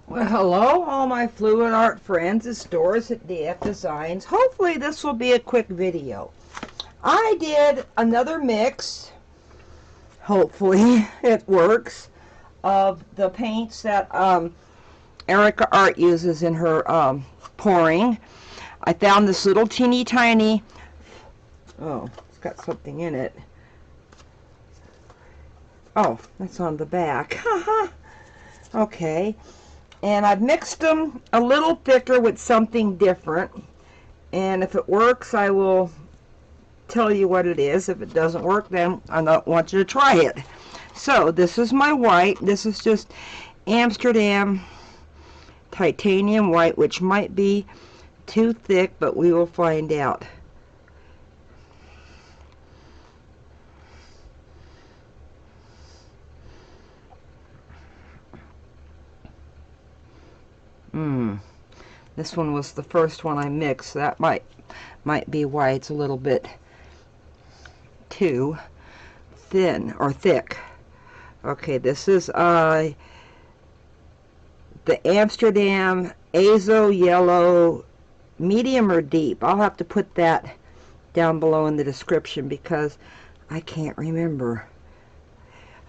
Well, hello, all my fluid art friends. It's Doris at DF Designs. Hopefully this will be a quick video. I did another mix, hopefully it works, of the paints that Erika Art uses in her pouring. I found this little teeny tiny, oh, it's got something in it. Oh, that's on the back. Okay. And I've mixed them a little thicker with something different. And if it works, I will tell you what it is. If it doesn't work, then I don't want you to try it. So this is my white. This is just Amsterdam titanium white, which might be too thick, but we will find out. This one was the first one I mixed. That might be why it's a little bit too thin or thick. Okay, this is the Amsterdam Azo Yellow medium or deep. I'll have to put that down below in the description because I can't remember.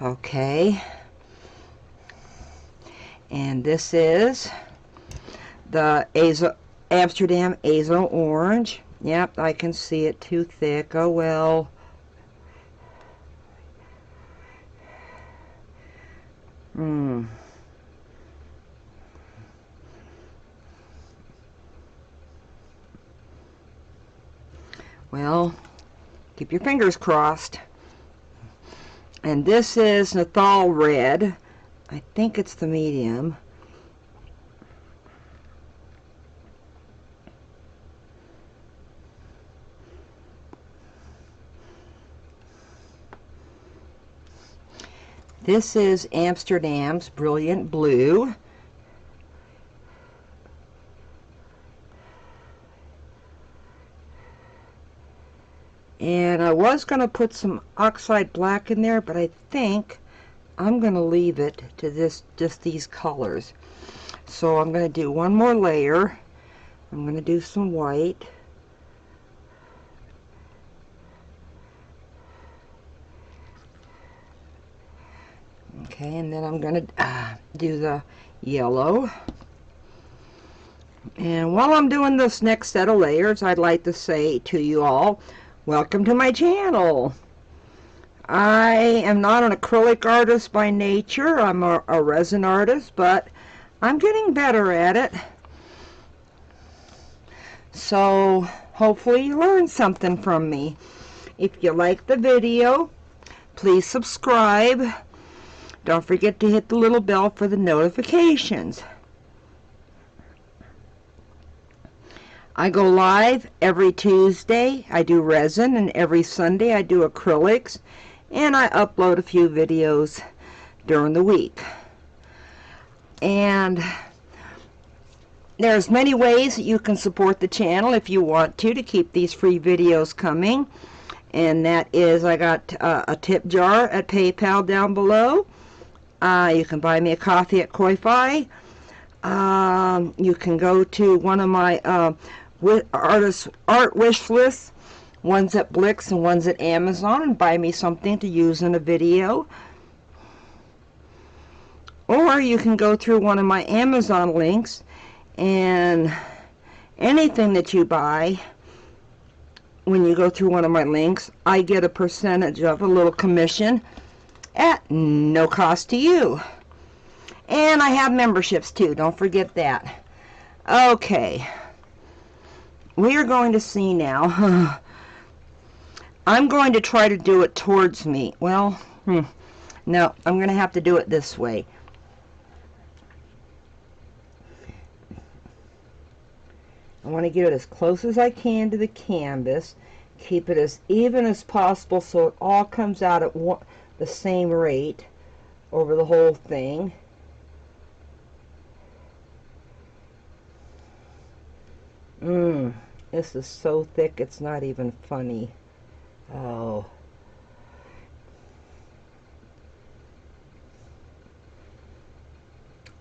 Okay, and this is the Amsterdam Azo Orange. Yep, I can see it too thick. Oh well. Well, keep your fingers crossed. And this is Naphthol Red. I think it's the medium. This is Amsterdam's Brilliant Blue. And I was going to put some oxide black in there, but I think I'm going to leave it to just these colors. So I'm going to do one more layer. I'm going to do some white. Okay, and then I'm going to do the yellow. And while I'm doing this next set of layers, I'd like to say to you all, welcome to my channel. I am not an acrylic artist by nature. I'm a resin artist, but I'm getting better at it. So hopefully you learned something from me. If you like the video, please subscribe. Don't forget to hit the little bell for the notifications. I go live every Tuesday. I do resin, and every Sunday I do acrylics, and I upload a few videos during the week. And there's many ways that you can support the channel if you want to keep these free videos coming. And that is, I got a tip jar at PayPal down below. You can buy me a coffee at Ko-Fi. You can go to one of my art wish lists, one's at Blix and one's at Amazon, and buy me something to use in a video. Or you can go through one of my Amazon links, and anything that you buy, when you go through one of my links, I get a percentage of a little commission at no cost to you. And I have memberships too, don't forget that. Okay, we are going to see now. I'm going to try to do it towards me. Well, no, I'm going to have to do it this way. I want to get it as close as I can to the canvas, keep it as even as possible so it all comes out at the same rate over the whole thing. This is so thick it's not even funny. Oh.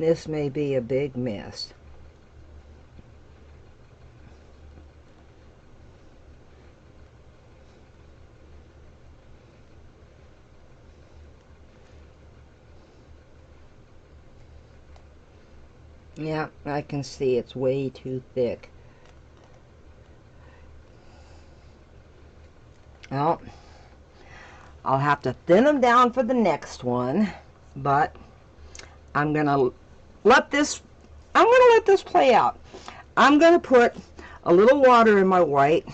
This may be a big mess. Yeah, I can see it's way too thick. Well, I'll have to thin them down for the next one, but I'm gonna let this play out. I'm gonna put a little water in my white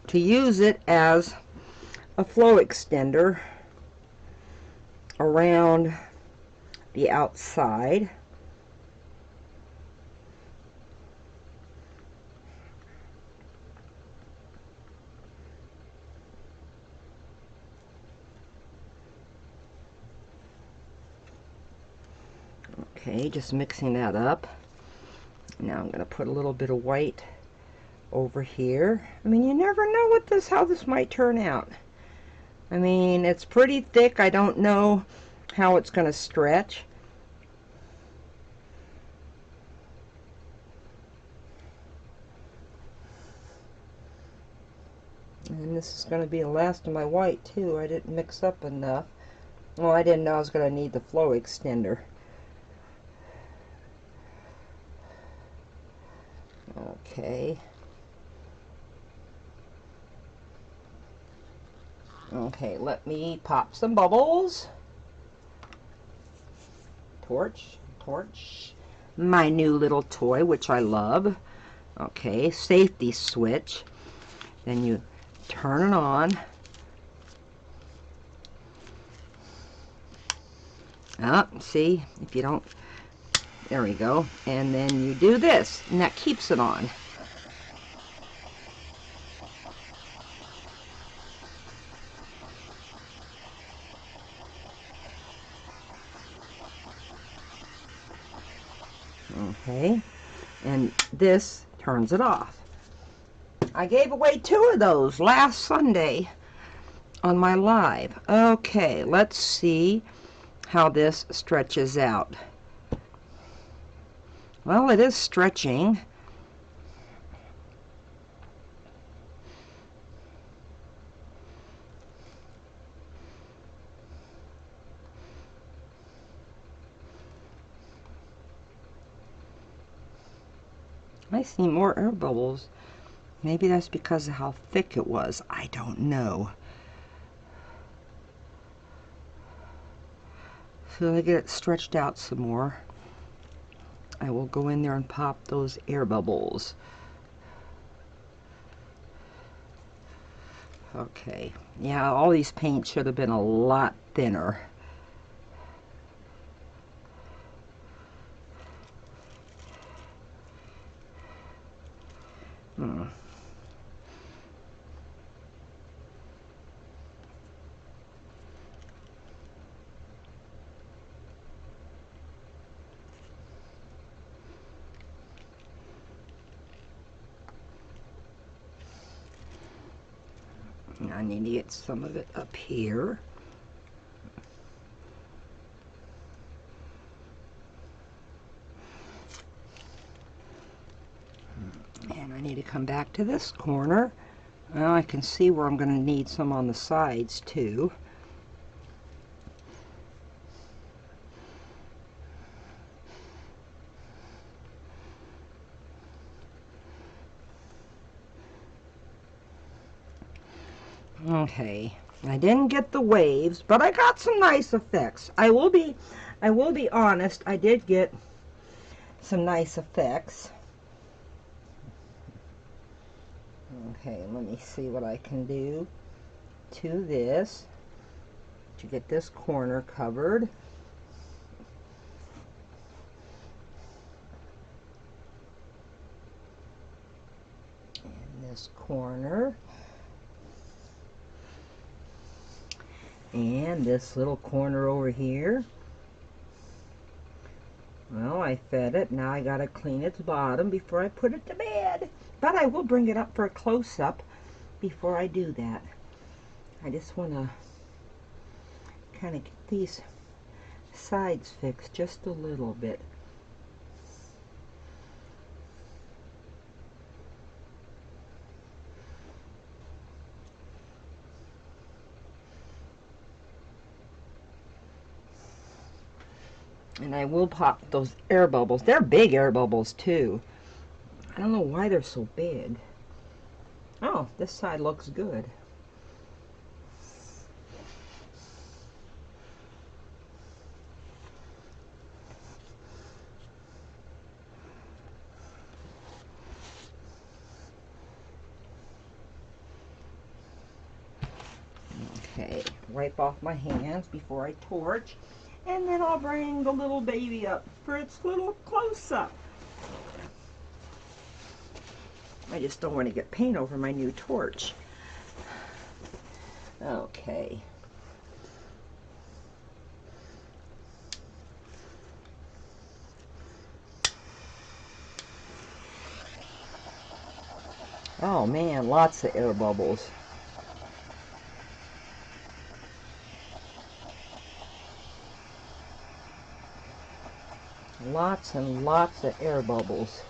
to use it as a flow extender around the outside. Okay, just mixing that up. Now I'm going to put a little bit of white over here. I mean, you never know how this might turn out. I mean, it's pretty thick. I don't know how it's going to stretch. And this is going to be the last of my white too. I didn't mix up enough. Well, I didn't know I was going to need the flow extender. Okay. Okay, let me pop some bubbles. Torch. My new little toy, which I love. Okay, safety switch. Then you turn it on. See, if you don't, there we go. And then you do this, and that keeps it on. Okay, and this turns it off. I gave away 2 of those last Sunday on my live. Okay, let's see how this stretches out. Well, it is stretching. I see more air bubbles. Maybe that's because of how thick it was. I don't know. So to get it stretched out some more, I will go in there and pop those air bubbles. Okay, yeah, all these paints should have been a lot thinner. I need to get some of it up here. And I need to come back to this corner. Well, I can see where I'm going to need some on the sides too. Okay, I didn't get the waves, but I got some nice effects. I will be honest, I did get some nice effects. Okay, let me see what I can do to this to get this corner covered. And this corner. And this little corner over here. Well, I fed it. Now I gotta clean its bottom before I put it to bed. But I will bring it up for a close-up before I do that. I just want to kind of get these sides fixed just a little bit. And I will pop those air bubbles. They're big air bubbles too. I don't know why they're so big. Oh, this side looks good. Okay, wipe off my hands before I torch. And then I'll bring the little baby up for its little close-up. I just don't want to get paint over my new torch. Okay. Oh man, lots of air bubbles. Lots and lots of air bubbles.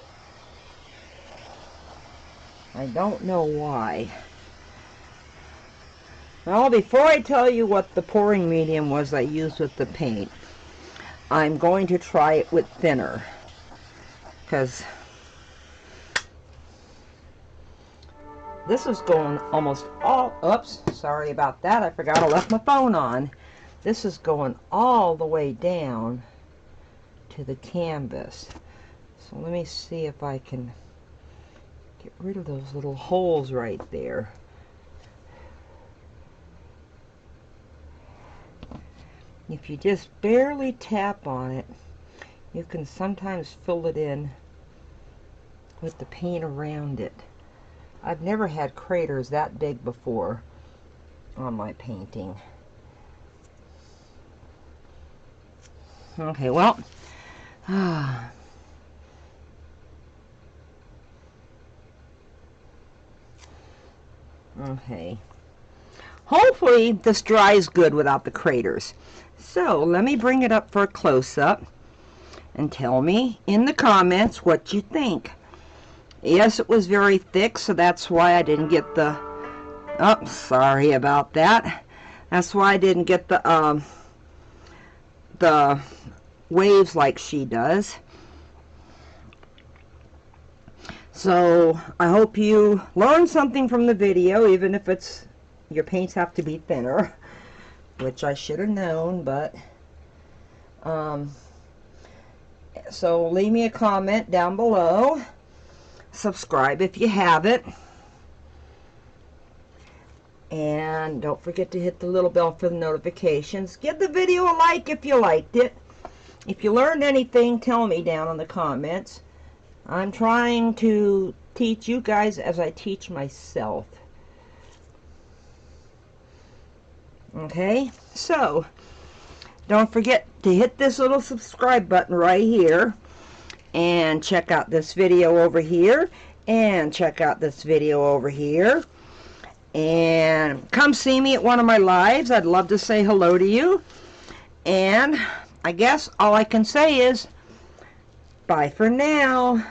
I don't know why. Well, before I tell you what the pouring medium was I used with the paint, I'm going to try it with thinner. Because this is going almost all, oops, sorry about that. I forgot I left my phone on. This is going all the way down to the canvas. So let me see if I can get rid of those little holes right there. If you just barely tap on it, you can sometimes fill it in with the paint around it. I've never had craters that big before on my painting. Okay, well, okay. Hopefully this dries good without the craters. So let me bring it up for a close-up and tell me in the comments what you think. Yes, it was very thick, so that's why I didn't get the, oh, sorry about that. That's why I didn't get the waves like she does. So I hope you learned something from the video, even if it's your paints have to be thinner, which I should have known, but so leave me a comment down below. Subscribe if you haven't, and don't forget to hit the little bell for the notifications. Give the video a like if you liked it. If you learned anything, tell me down in the comments. I'm trying to teach you guys as I teach myself. Okay, so don't forget to hit this little subscribe button right here, and check out this video over here, and check out this video over here, and come see me at one of my lives. I'd love to say hello to you. And I guess all I can say is bye for now.